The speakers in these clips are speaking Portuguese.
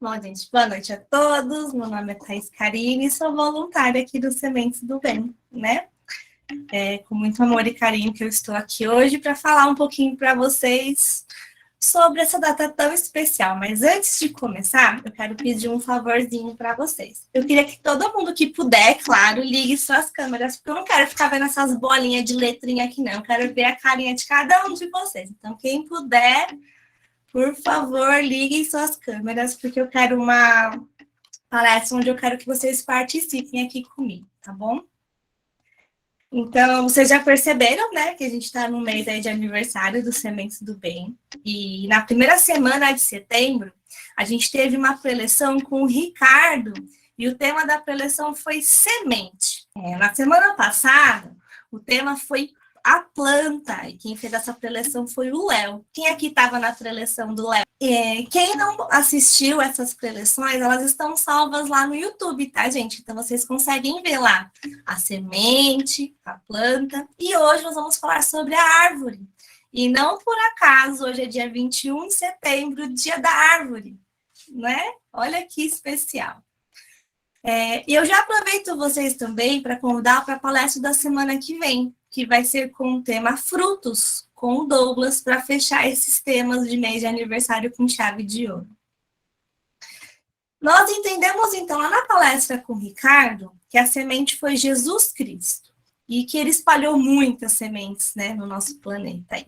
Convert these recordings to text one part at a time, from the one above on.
Bom, gente, boa noite a todos. Meu nome é Thaís Carine e sou voluntária aqui do Sementes do Bem, né? Com muito amor e carinho que eu estou aqui hoje para falar um pouquinho para vocês sobre essa data tão especial. Mas antes de começar, eu quero pedir um favorzinho para vocês. Eu queria que todo mundo que puder, claro, ligue suas câmeras, porque eu não quero ficar vendo essas bolinhas de letrinha aqui, não. Eu quero ver a carinha de cada um de vocês. Então, quem puder, por favor, liguem suas câmeras, porque eu quero uma palestra onde eu quero que vocês participem aqui comigo, tá bom? Então, vocês já perceberam, né, que a gente está no mês aí de aniversário do Sementes do Bem. E na primeira semana de setembro, a gente teve uma preleção com o Ricardo, e o tema da preleção foi semente. Na semana passada, o tema foi a planta, e quem fez essa preleção foi o Léo. Quem aqui estava na preleção do Léo? Quem não assistiu essas preleções, elas estão salvas lá no YouTube, tá, gente? Então, vocês conseguem ver lá a semente, a planta. E hoje nós vamos falar sobre a árvore. E não por acaso, hoje é dia 21 de setembro, dia da árvore, né? Olha que especial. E eu já aproveito vocês também para convidar para a palestra da semana que vem, que vai ser com o tema frutos, com o Douglas, para fechar esses temas de mês de aniversário com chave de ouro. Nós entendemos, então, lá na palestra com o Ricardo, que a semente foi Jesus Cristo, e que ele espalhou muitas sementes, né, no nosso planeta. Aí.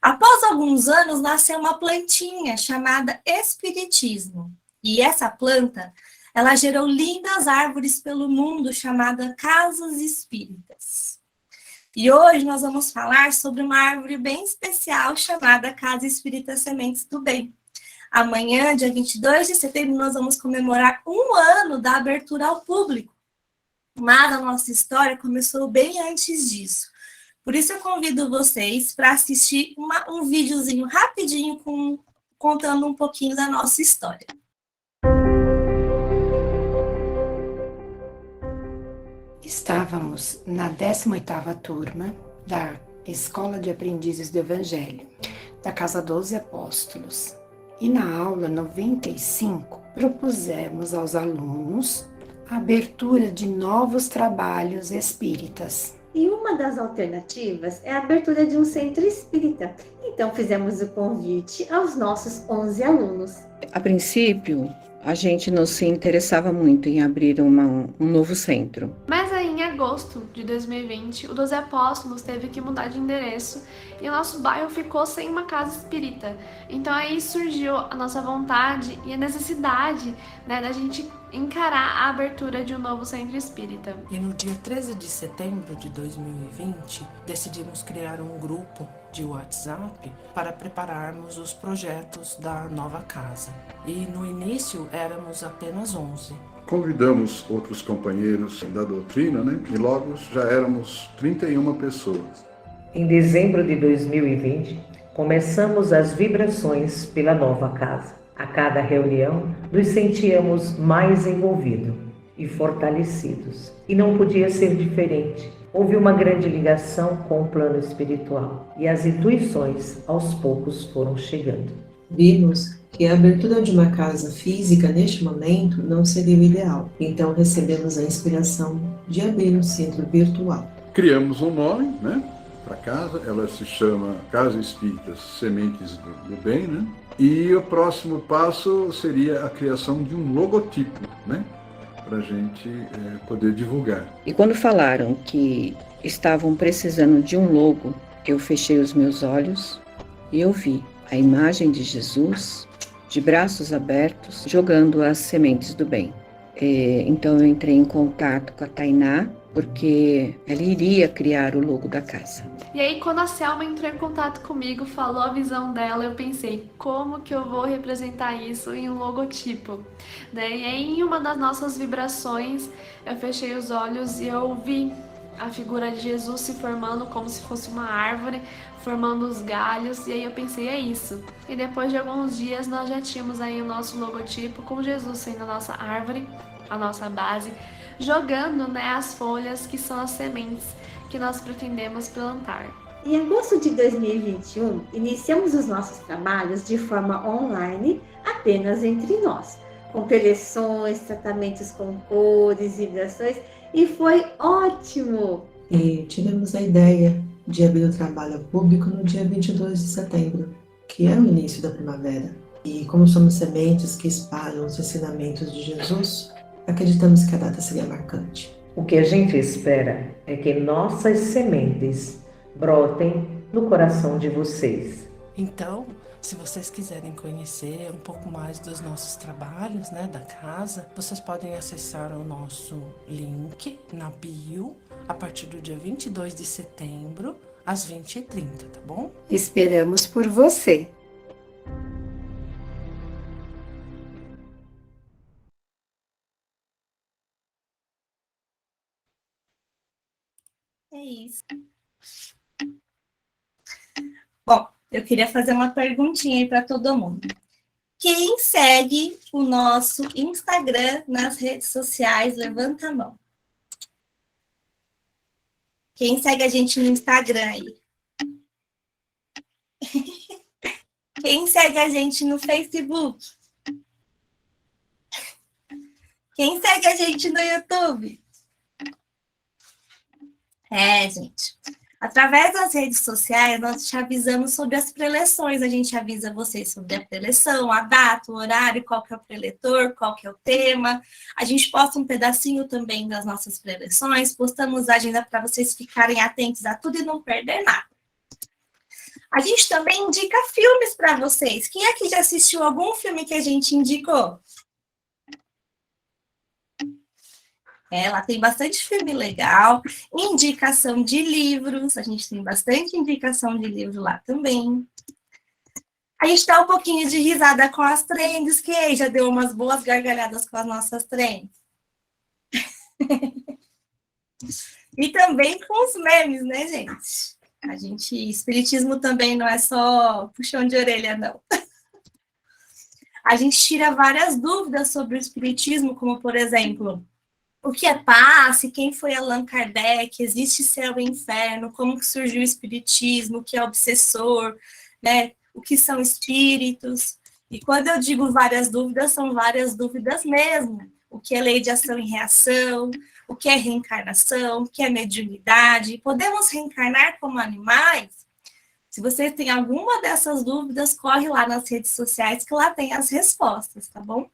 Após alguns anos, nasceu uma plantinha chamada Espiritismo, e essa planta, ela gerou lindas árvores pelo mundo, chamada casas espíritas. E hoje nós vamos falar sobre uma árvore bem especial chamada Casa Espírita Sementes do Bem. Amanhã, dia 22 de setembro, nós vamos comemorar 1 ano da abertura ao público. Mas a nossa história começou bem antes disso. Por isso eu convido vocês para assistir um videozinho rapidinho contando um pouquinho da nossa história. Estávamos na 18ª turma da Escola de Aprendizes do Evangelho, da Casa 12 Apóstolos. E na aula 95, propusemos aos alunos a abertura de novos trabalhos espíritas. E uma das alternativas é a abertura de um centro espírita. Então fizemos o convite aos nossos 11 alunos. A princípio, a gente não se interessava muito em abrir um novo centro. Mas aí, em agosto de 2020, o 12 Apóstolos teve que mudar de endereço e o nosso bairro ficou sem uma casa espírita. Então aí surgiu a nossa vontade e a necessidade, né, da gente encarar a abertura de um novo centro espírita. E no dia 13 de setembro de 2020, decidimos criar um grupo de WhatsApp para prepararmos os projetos da nova casa. E no início éramos apenas 11. Convidamos outros companheiros da doutrina, né? E logo já éramos 31 pessoas. Em dezembro de 2020, começamos as vibrações pela nova casa. A cada reunião, nos sentíamos mais envolvidos e fortalecidos. E não podia ser diferente. Houve uma grande ligação com o plano espiritual e as intuições aos poucos foram chegando. Vimos que a abertura de uma casa física neste momento não seria o ideal. Então recebemos a inspiração de abrir um centro virtual. Criamos um nome, né, para casa. Ela se chama Casa Espírita Sementes do Bem, né? E o próximo passo seria a criação de um logotipo, né, para a gente poder divulgar. E quando falaram que estavam precisando de um logo, eu fechei os meus olhos e eu vi a imagem de Jesus de braços abertos, jogando as sementes do bem. Então eu entrei em contato com a Tainá, porque ela iria criar o logo da casa. E aí, quando a Selma entrou em contato comigo, falou a visão dela, eu pensei, como que eu vou representar isso em um logotipo? E aí, em uma das nossas vibrações, eu fechei os olhos e eu vi a figura de Jesus se formando como se fosse uma árvore, formando os galhos, e aí eu pensei, é isso. E depois de alguns dias, nós já tínhamos aí o nosso logotipo, com Jesus sendo a nossa árvore, a nossa base, jogando, né, as folhas que são as sementes que nós pretendemos plantar. Em agosto de 2021, iniciamos os nossos trabalhos de forma online, apenas entre nós, com preleções, tratamentos com cores, vibrações, e foi ótimo! E tivemos a ideia de abrir o trabalho ao público no dia 22 de setembro, que é o início da primavera. E como somos sementes que espalham os ensinamentos de Jesus, acreditamos que a data seria marcante. O que a gente espera é que nossas sementes brotem no coração de vocês. Então, se vocês quiserem conhecer um pouco mais dos nossos trabalhos, né, da casa, vocês podem acessar o nosso link na bio a partir do dia 22 de setembro, às 20h30, tá bom? Esperamos por você! É isso. Bom, eu queria fazer uma perguntinha aí para todo mundo. Quem segue o nosso Instagram nas redes sociais, levanta a mão. Quem segue a gente no Instagram aí? Quem segue a gente no Facebook? Quem segue a gente no YouTube? Gente. Através das redes sociais, nós te avisamos sobre as preleções. A gente avisa vocês sobre a preleção, a data, o horário, qual que é o preletor, qual que é o tema. A gente posta um pedacinho também das nossas preleções, postamos a agenda para vocês ficarem atentos a tudo e não perder nada. A gente também indica filmes para vocês. Quem aqui já assistiu algum filme que a gente indicou? Lá tem bastante filme legal, indicação de livros, a gente tem bastante indicação de livro lá também. A gente dá um pouquinho de risada com as trends, que aí já deu umas boas gargalhadas com as nossas trends. E também com os memes, né, gente? Espiritismo também não é só puxão de orelha, não. A gente tira várias dúvidas sobre o espiritismo, como, por exemplo, o que é passe, quem foi Allan Kardec, existe céu e inferno, como que surgiu o espiritismo, o que é obsessor, né? O que são espíritos. E quando eu digo várias dúvidas, são várias dúvidas mesmo. O que é lei de ação e reação, o que é reencarnação, o que é mediunidade. Podemos reencarnar como animais? Se você tem alguma dessas dúvidas, corre lá nas redes sociais que lá tem as respostas, tá bom?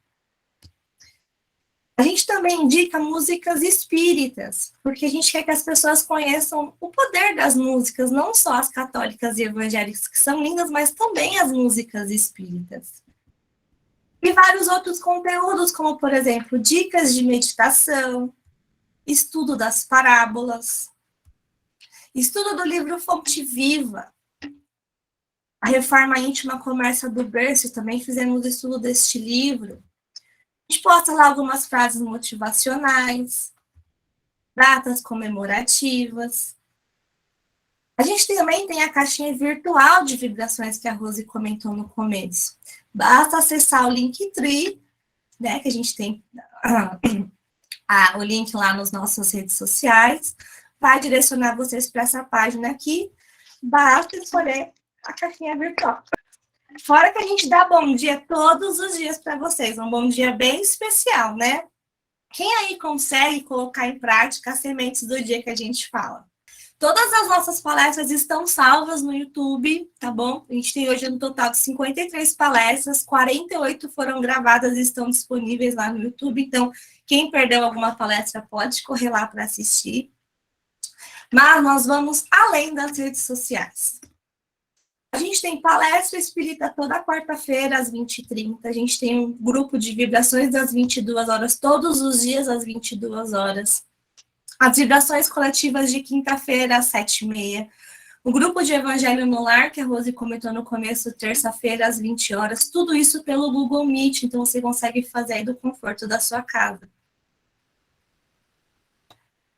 A gente também indica músicas espíritas, porque a gente quer que as pessoas conheçam o poder das músicas, não só as católicas e evangélicas, que são lindas, mas também as músicas espíritas. E vários outros conteúdos, como, por exemplo, dicas de meditação, estudo das parábolas, estudo do livro Fonte Viva, a Reforma Íntima Comércio do Berço, também fizemos estudo deste livro. A gente posta lá algumas frases motivacionais, datas comemorativas. A gente também tem a caixinha virtual de vibrações que a Rose comentou no começo. Basta acessar o Linktree, né, que a gente tem o link lá nas nossas redes sociais, vai direcionar vocês para essa página aqui, basta escolher a caixinha virtual. Fora que a gente dá bom dia todos os dias para vocês, um bom dia bem especial, né? Quem aí consegue colocar em prática as sementes do dia que a gente fala? Todas as nossas palestras estão salvas no YouTube, tá bom? A gente tem hoje um total de 53 palestras, 48 foram gravadas e estão disponíveis lá no YouTube, então quem perdeu alguma palestra pode correr lá para assistir. Mas nós vamos além das redes sociais. A gente tem palestra espírita toda quarta-feira, às 20h30. A gente tem um grupo de vibrações das 22 horas, todos os dias, às 22 horas. As vibrações coletivas de quinta-feira, às 7h30. O grupo de Evangelho no Lar, que a Rose comentou no começo, terça-feira, às 20 horas. Tudo isso pelo Google Meet, então você consegue fazer aí do conforto da sua casa.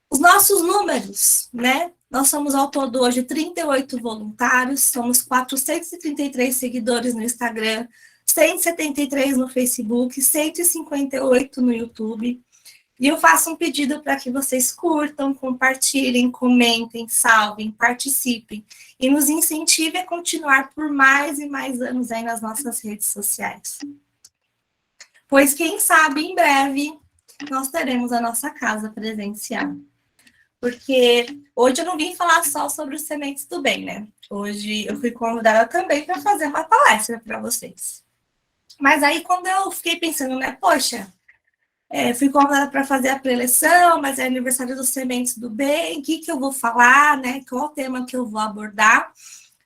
Os nossos números, né? Nós somos ao todo hoje 38 voluntários, somos 433 seguidores no Instagram, 173 no Facebook, 158 no YouTube. E eu faço um pedido para que vocês curtam, compartilhem, comentem, salvem, participem e nos incentivem a continuar por mais e mais anos aí nas nossas redes sociais. Pois quem sabe, em breve, nós teremos a nossa casa presencial. Porque hoje eu não vim falar só sobre os sementes do bem, né? Hoje eu fui convidada também para fazer uma palestra para vocês. Mas aí quando eu fiquei pensando, né, poxa, fui convidada para fazer a preleção, mas é aniversário dos sementes do bem, o que eu vou falar, né? Qual o tema que eu vou abordar?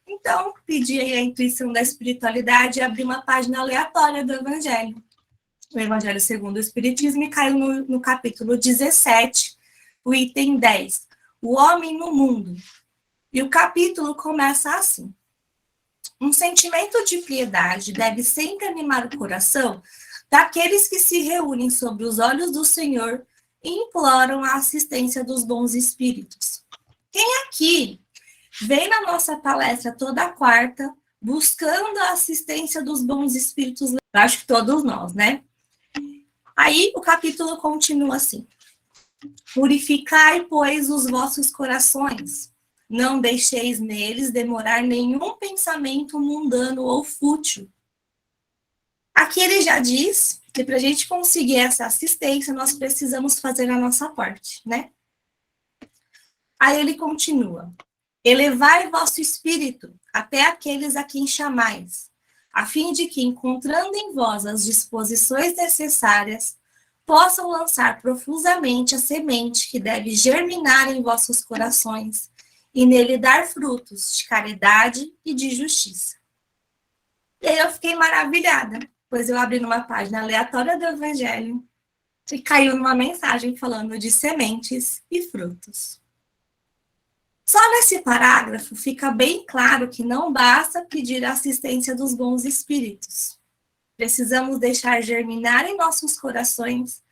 Então, pedi aí a intuição da espiritualidade e abri uma página aleatória do Evangelho. O Evangelho segundo o Espiritismo, e caiu no capítulo 17, o item 10, o homem no mundo. E o capítulo começa assim: um sentimento de piedade deve sempre animar o coração daqueles que se reúnem sob os olhos do Senhor e imploram a assistência dos bons espíritos. Quem aqui vem na nossa palestra toda quarta buscando a assistência dos bons espíritos? Acho que todos nós, né? Aí o capítulo continua assim: purificai, pois, os vossos corações, não deixeis neles demorar nenhum pensamento mundano ou fútil. Aqui ele já diz que para a gente conseguir essa assistência, nós precisamos fazer a nossa parte, né? Aí ele continua: elevai vosso espírito até aqueles a quem chamais, a fim de que, encontrando em vós as disposições necessárias, possam lançar profusamente a semente que deve germinar em vossos corações e nele dar frutos de caridade e de justiça. E aí eu fiquei maravilhada, pois eu abri numa página aleatória do Evangelho e caiu numa mensagem falando de sementes e frutos. Só nesse parágrafo fica bem claro que não basta pedir a assistência dos bons espíritos. Precisamos deixar germinar em nossos corações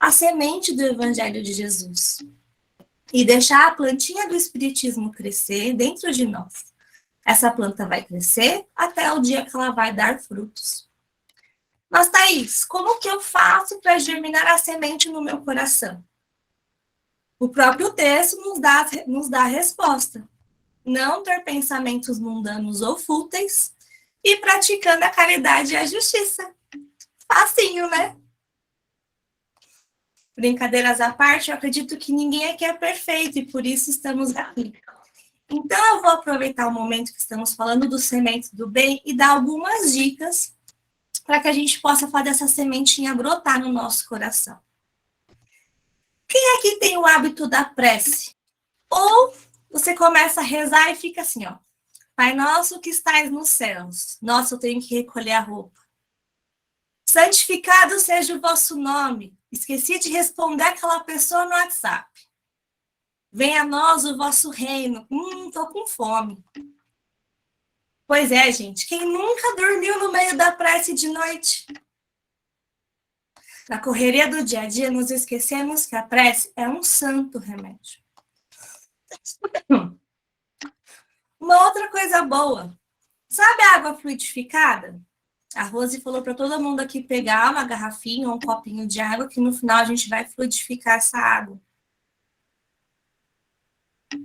a semente do Evangelho de Jesus e deixar a plantinha do Espiritismo crescer dentro de nós. Essa planta vai crescer até o dia que ela vai dar frutos. Mas, Thaís, como que eu faço para germinar a semente no meu coração? O próprio texto nos dá a resposta. Não ter pensamentos mundanos ou fúteis e praticando a caridade e a justiça. Facinho, né? Brincadeiras à parte, eu acredito que ninguém aqui é perfeito e por isso estamos aqui. Então, eu vou aproveitar o momento que estamos falando dos sementes do bem e dar algumas dicas para que a gente possa fazer essa sementinha brotar no nosso coração. Quem aqui tem o hábito da prece? Ou você começa a rezar e fica assim, ó: Pai nosso que estais nos céus. Nossa, eu tenho que recolher a roupa. Santificado seja o vosso nome. Esqueci de responder aquela pessoa no WhatsApp. Venha a nós o vosso reino. Tô com fome. Pois é, gente. Quem nunca dormiu no meio da prece de noite? Na correria do dia a dia, nos esquecemos que a prece é um santo remédio. Uma outra coisa boa. Sabe a água fluidificada? A Rose falou para todo mundo aqui pegar uma garrafinha ou um copinho de água, que no final a gente vai fluidificar essa água.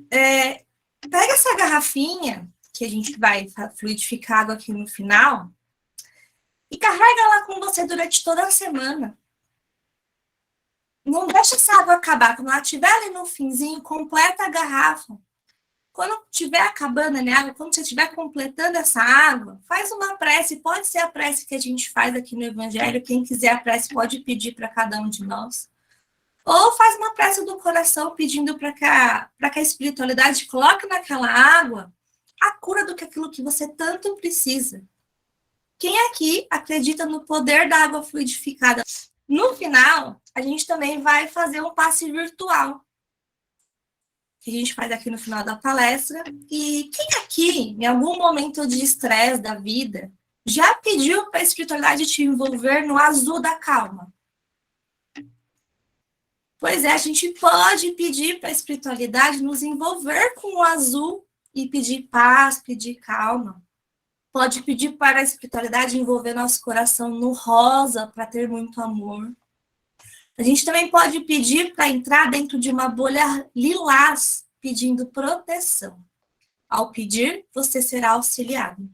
Pega essa garrafinha, que a gente vai fluidificar a água aqui no final, e carrega ela com você durante toda a semana. Não deixa essa água acabar. Quando ela estiver ali no finzinho, completa a garrafa. Quando estiver acabando, né, quando você estiver completando essa água, faz uma prece. Pode ser a prece que a gente faz aqui no Evangelho. Quem quiser a prece pode pedir para cada um de nós. Ou faz uma prece do coração pedindo para que a espiritualidade coloque naquela água a cura do que aquilo que você tanto precisa. Quem aqui acredita no poder da água fluidificada? No final, a gente também vai fazer um passe virtual, que a gente faz aqui no final da palestra. E quem aqui, em algum momento de estresse da vida, já pediu para a espiritualidade te envolver no azul da calma? Pois é, a gente pode pedir para a espiritualidade nos envolver com o azul e pedir paz, pedir calma. Pode pedir para a espiritualidade envolver nosso coração no rosa para ter muito amor. A gente também pode pedir para entrar dentro de uma bolha lilás, pedindo proteção. Ao pedir, você será auxiliado.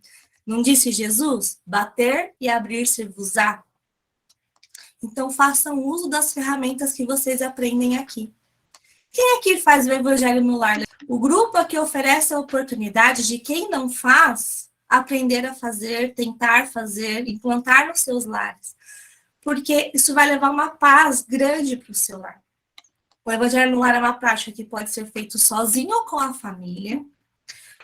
Não disse Jesus? Bater e abrir-se-vos-á. Então, façam uso das ferramentas que vocês aprendem aqui. Quem aqui faz o Evangelho no Lar? O grupo aqui oferece a oportunidade de quem não faz, aprender a fazer, tentar fazer, implantar nos seus lares. Porque isso vai levar uma paz grande para o seu lar. O Evangelho no Lar é uma prática que pode ser feito sozinho ou com a família.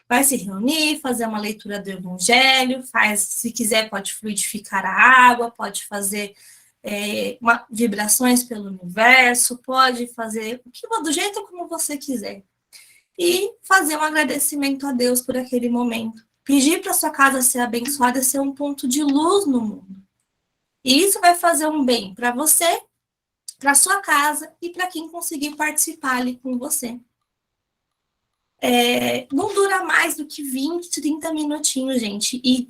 Vai se reunir, fazer uma leitura do Evangelho, se quiser pode fluidificar a água, pode fazer vibrações pelo universo, pode fazer do jeito como você quiser. E fazer um agradecimento a Deus por aquele momento. Pedir para sua casa ser abençoada e ser um ponto de luz no mundo. E isso vai fazer um bem para você, para sua casa e para quem conseguir participar ali com você. Não dura mais do que 20, 30 minutinhos, gente. E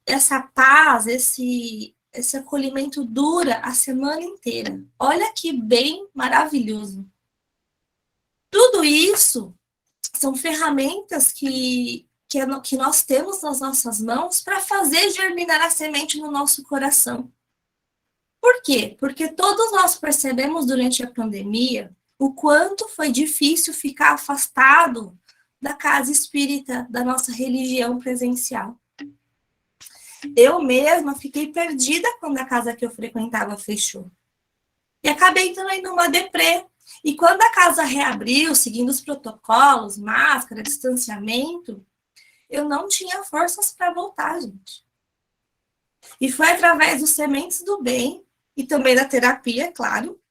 essa paz, esse acolhimento dura a semana inteira. Olha que bem maravilhoso. Tudo isso são ferramentas que nós temos nas nossas mãos para fazer germinar a semente no nosso coração. Por quê? Porque todos nós percebemos durante a pandemia o quanto foi difícil ficar afastado da casa espírita, da nossa religião presencial. Eu mesma fiquei perdida quando a casa que eu frequentava fechou. E acabei também numa deprê. E quando a casa reabriu, seguindo os protocolos, máscara, distanciamento, eu não tinha forças para voltar, gente. E foi através dos Sementes do Bem, e também da terapia, claro,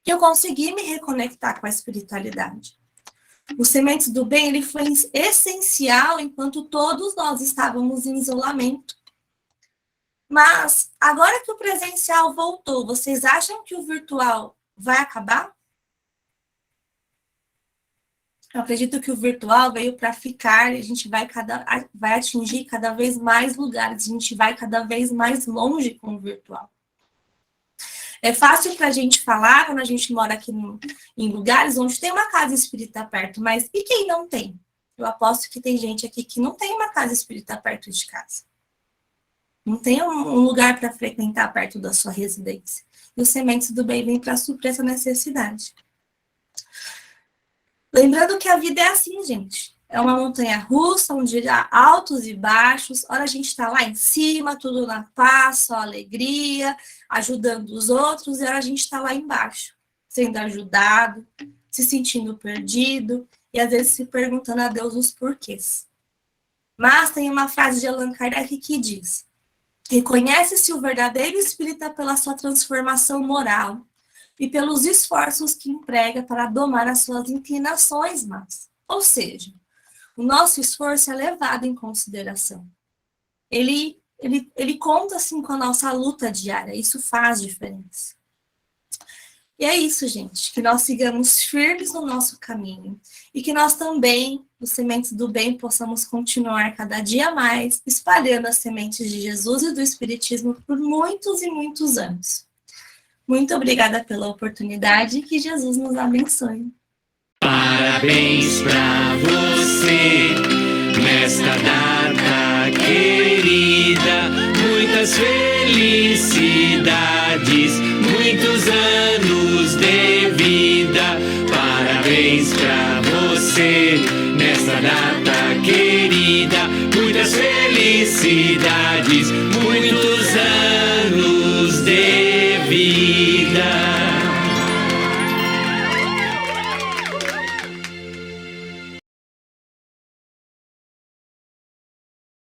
que eu consegui me reconectar com a espiritualidade. O Sementes do Bem, ele foi essencial enquanto todos nós estávamos em isolamento. Mas, agora que o presencial voltou, vocês acham que o virtual vai acabar? Eu acredito que o virtual veio para ficar, e a gente vai atingir cada vez mais lugares, a gente vai cada vez mais longe com o virtual. É fácil para a gente falar quando a gente mora aqui em lugares onde tem uma casa espírita perto, mas e quem não tem? Eu aposto que tem gente aqui que não tem uma casa espírita perto de casa. Não tem um lugar para frequentar perto da sua residência. E os Sementes do Bem vêm para suprir essa necessidade. Lembrando que a vida é assim, gente. É uma montanha-russa, onde há altos e baixos. Ora a gente está lá em cima, tudo na paz, só alegria, ajudando os outros. E ora a gente está lá embaixo, sendo ajudado, se sentindo perdido. E às vezes se perguntando a Deus os porquês. Mas tem uma frase de Allan Kardec que diz: reconhece-se o verdadeiro espírita pela sua transformação moral e pelos esforços que emprega para domar as suas inclinações más. Ou seja, o nosso esforço é levado em consideração. Ele conta, assim, com a nossa luta diária. Isso faz diferença. E é isso, gente. Que nós sigamos firmes no nosso caminho. E que nós também, os Sementes do Bem, possamos continuar cada dia mais espalhando as sementes de Jesus e do Espiritismo por muitos e muitos anos. Muito obrigada pela oportunidade e que Jesus nos abençoe. Parabéns pra você, nesta data querida, muitas felicidades, muitos anos de vida. Parabéns pra você, nesta data querida, muitas felicidades, muitos